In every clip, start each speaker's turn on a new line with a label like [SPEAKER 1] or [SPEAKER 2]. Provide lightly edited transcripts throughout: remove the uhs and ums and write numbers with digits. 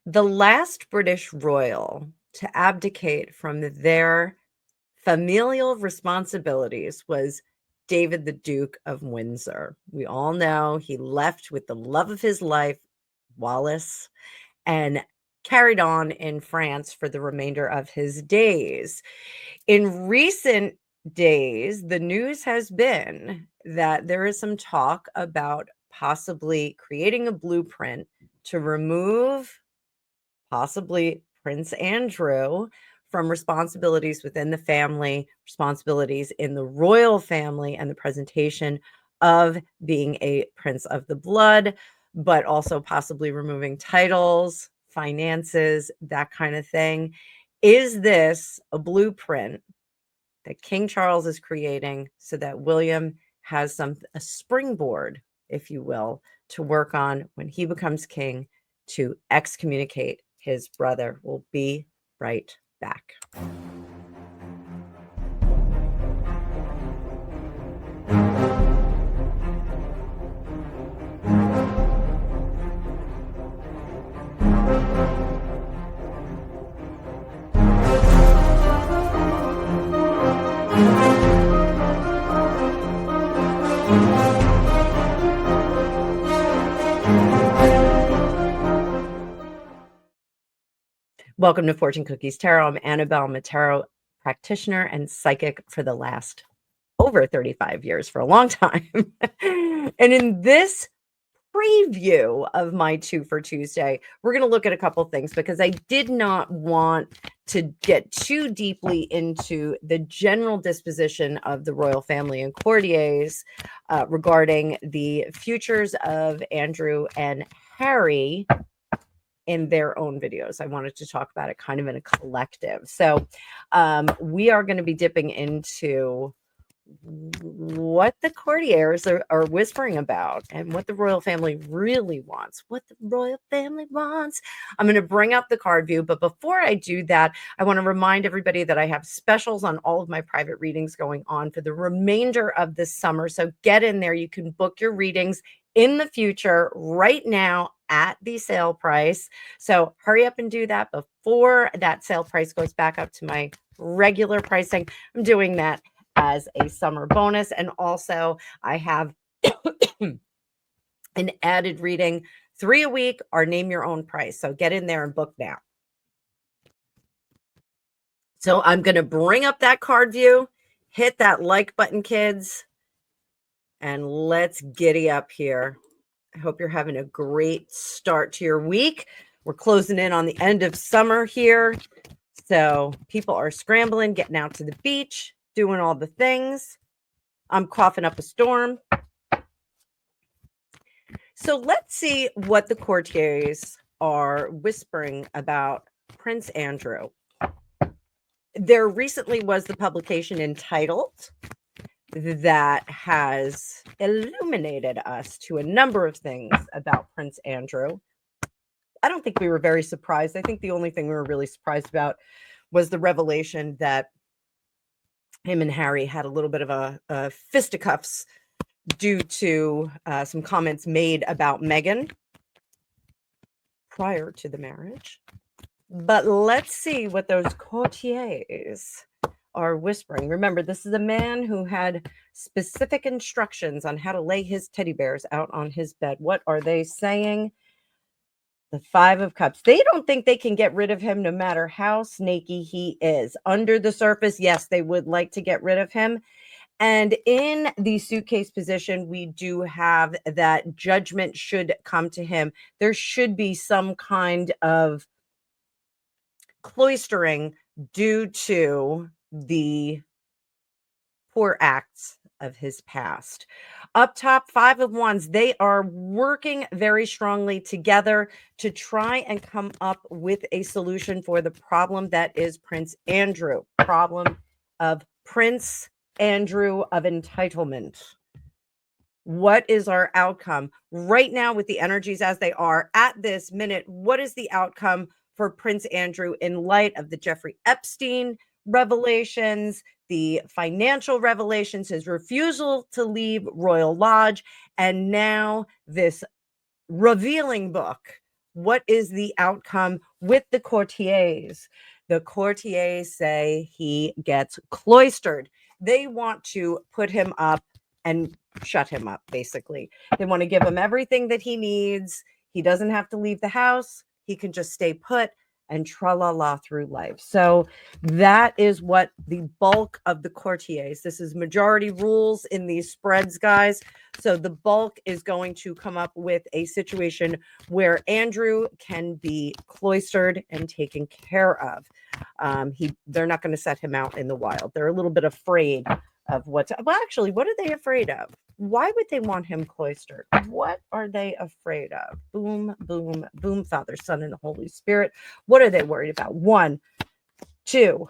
[SPEAKER 1] The last British royal to abdicate from their familial responsibilities was David, the Duke of Windsor. We all know he left with the love of his life, Wallace, and carried on in France for the remainder of his days. In recent days, the news has been that there is some talk about possibly creating a blueprint to remove possibly Prince Andrew from responsibilities within the family, responsibilities in the royal family, and the presentation of being a prince of the blood, but also possibly removing titles, finances, that kind of thing. Is this a blueprint that King Charles is creating so that William has a springboard, if you will, to work on when he becomes king to excommunicate his brother? We'll be right back. Welcome to Fortune Cookies Tarot. I'm Annabelle. I'm a tarot practitioner and psychic for the last over 35 years, for a long time. And in this preview of my 2 for Tuesday, we're going to look at a couple things because I did not want to get too deeply into the general disposition of the royal family and courtiers regarding the futures of Andrew and Harry in their own videos. I wanted to talk about it kind of in a collective. So we are going to be dipping into what the courtiers are whispering about and what the royal family really wants. What the royal family wants. I'm going to bring up the card view, but before I do that, I want to remind everybody that I have specials on all of my private readings going on for the remainder of this summer. So get in there. You can book your readings in the future right now at the sale price. So hurry up and do that before that sale price goes back up to my regular pricing. I'm doing that as a summer bonus. And also I have an added reading, 3 a week or name your own price. So get in there and book now. So I'm going to bring up that card view, hit that like button, kids, and let's giddy up here. I hope you're having a great start to your week. We're closing in on the end of summer here. So people are scrambling, getting out to the beach, doing all the things. I'm coughing up a storm. So let's see what the courtiers are whispering about Prince Andrew. There recently was the publication entitled that has illuminated us to a number of things about Prince Andrew. I don't think we were very surprised. I think the only thing we were really surprised about was the revelation that him and Harry had a little bit of a fisticuffs due to some comments made about Meghan prior to the marriage. But let's see what those courtiers are whispering. Remember, this is a man who had specific instructions on how to lay his teddy bears out on his bed. What are they saying? The 5 of Cups. They don't think they can get rid of him no matter how snaky he is. Under the surface, yes, they would like to get rid of him. And in the suitcase position, we do have that judgment should come to him. There should be some kind of cloistering due to the poor acts of his past. Up top, 5 of Wands. They are working very strongly together to try and come up with a solution for the problem that is Prince Andrew. Problem of Prince Andrew of entitlement. What is our outcome right now with the energies as they are at this minute? What is the outcome for Prince Andrew in light of the Jeffrey Epstein revelations, the financial revelations, his refusal to leave Royal Lodge, and now this revealing book what is the outcome with the courtiers? The courtiers say he gets cloistered. They want to put him up and shut him up, basically. They want to give him everything that he needs. He doesn't have to leave the house. He can just stay put and tra-la-la through life. So that is what the bulk of the courtiers, this is majority rules in these spreads, guys. So the bulk is going to come up with a situation where Andrew can be cloistered and taken care of. They're not going to set him out in the wild. They're a little bit afraid of well, actually, what are they afraid of? Why would they want him cloistered? What are they afraid of? Boom, boom, boom, Father, Son, and the Holy Spirit. What are they worried about? 1, 2,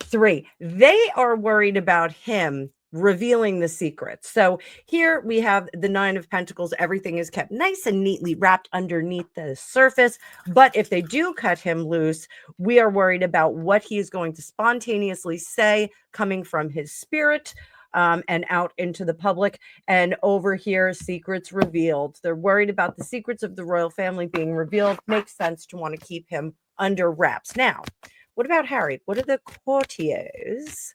[SPEAKER 1] 3. They are worried about him revealing the secrets. So here we have the 9 of Pentacles. Everything is kept nice and neatly wrapped underneath the surface. But if they do cut him loose, we are worried about what he is going to spontaneously say coming from his spirit and out into the public. And over here, secrets revealed. They're worried about the secrets of the royal family being revealed. Makes sense to want to keep him under wraps. Now, what about Harry? What are the courtiers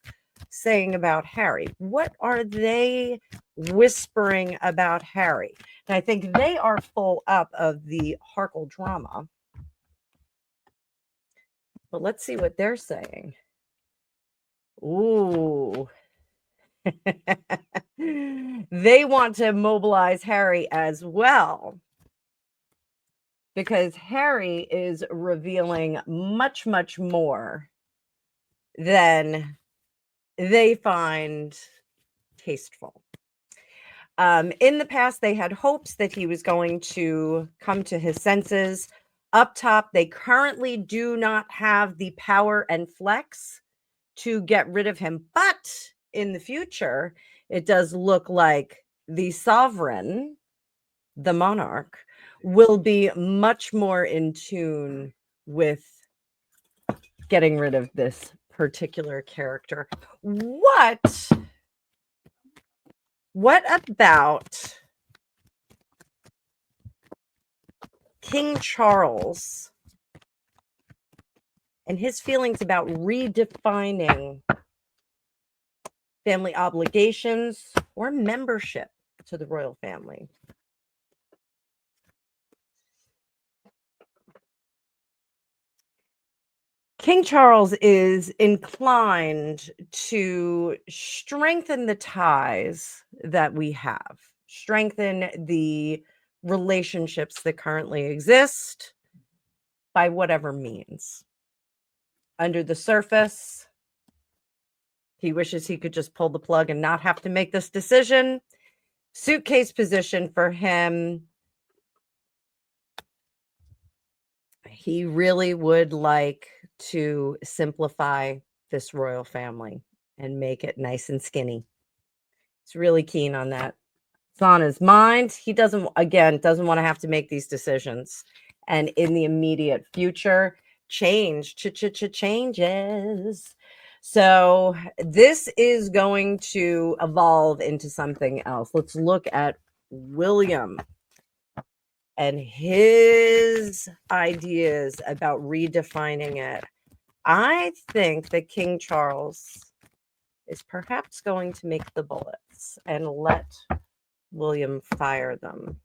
[SPEAKER 1] saying about Harry? What are they whispering about Harry? And I think they are full up of the Harkle drama. But let's see what they're saying. Ooh. They want to mobilize Harry as well, because Harry is revealing much, much more than they find tasteful. In the past, they had hopes that he was going to come to his senses. Up top, they currently do not have the power and flex to get rid of him. But in the future, it does look like the sovereign, the monarch, will be much more in tune with getting rid of this particular character. What about King Charles and his feelings about redefining family obligations or membership to the royal family? King Charles is inclined to strengthen the ties that we have, strengthen the relationships that currently exist by whatever means. Under the surface, he wishes he could just pull the plug and not have to make this decision. Suitcase position for him. He really would like to simplify this royal family and make it nice and skinny. He's really keen on that. It's on his mind. He doesn't want to have to make these decisions. And in the immediate future, changes. So this is going to evolve into something else. Let's look at William and his ideas about redefining it. I think that King Charles is perhaps going to make the bullets and let William fire them.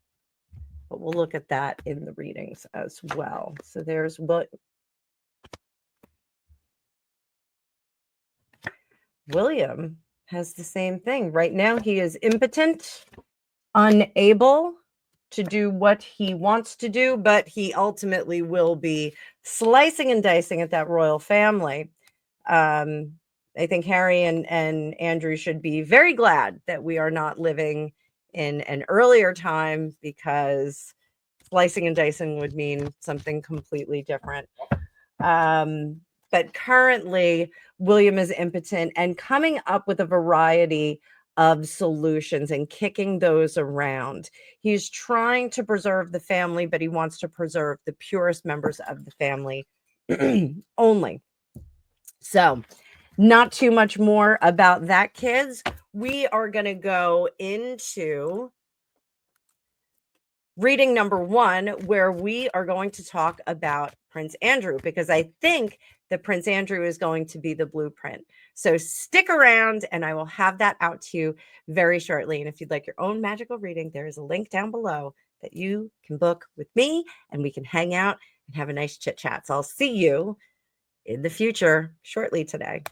[SPEAKER 1] But we'll look at that in the readings as well. So there's what William has the same thing. Right now, he is impotent, unable to do what he wants to do, but he ultimately will be slicing and dicing at that royal family. I think Harry and Andrew should be very glad that we are not living in an earlier time, because slicing and dicing would mean something completely different. But currently, William is impotent and coming up with a variety of solutions and kicking those around. He's trying to preserve the family, but he wants to preserve the purest members of the family only. So, not too much more about that, kids. We are going to go into reading number 1, where we are going to talk about Prince Andrew, because I think that Prince Andrew is going to be the blueprint. So stick around and I will have that out to you very shortly. And if you'd like your own magical reading, there is a link down below that you can book with me and we can hang out and have a nice chit chat. So I'll see you in the future shortly today.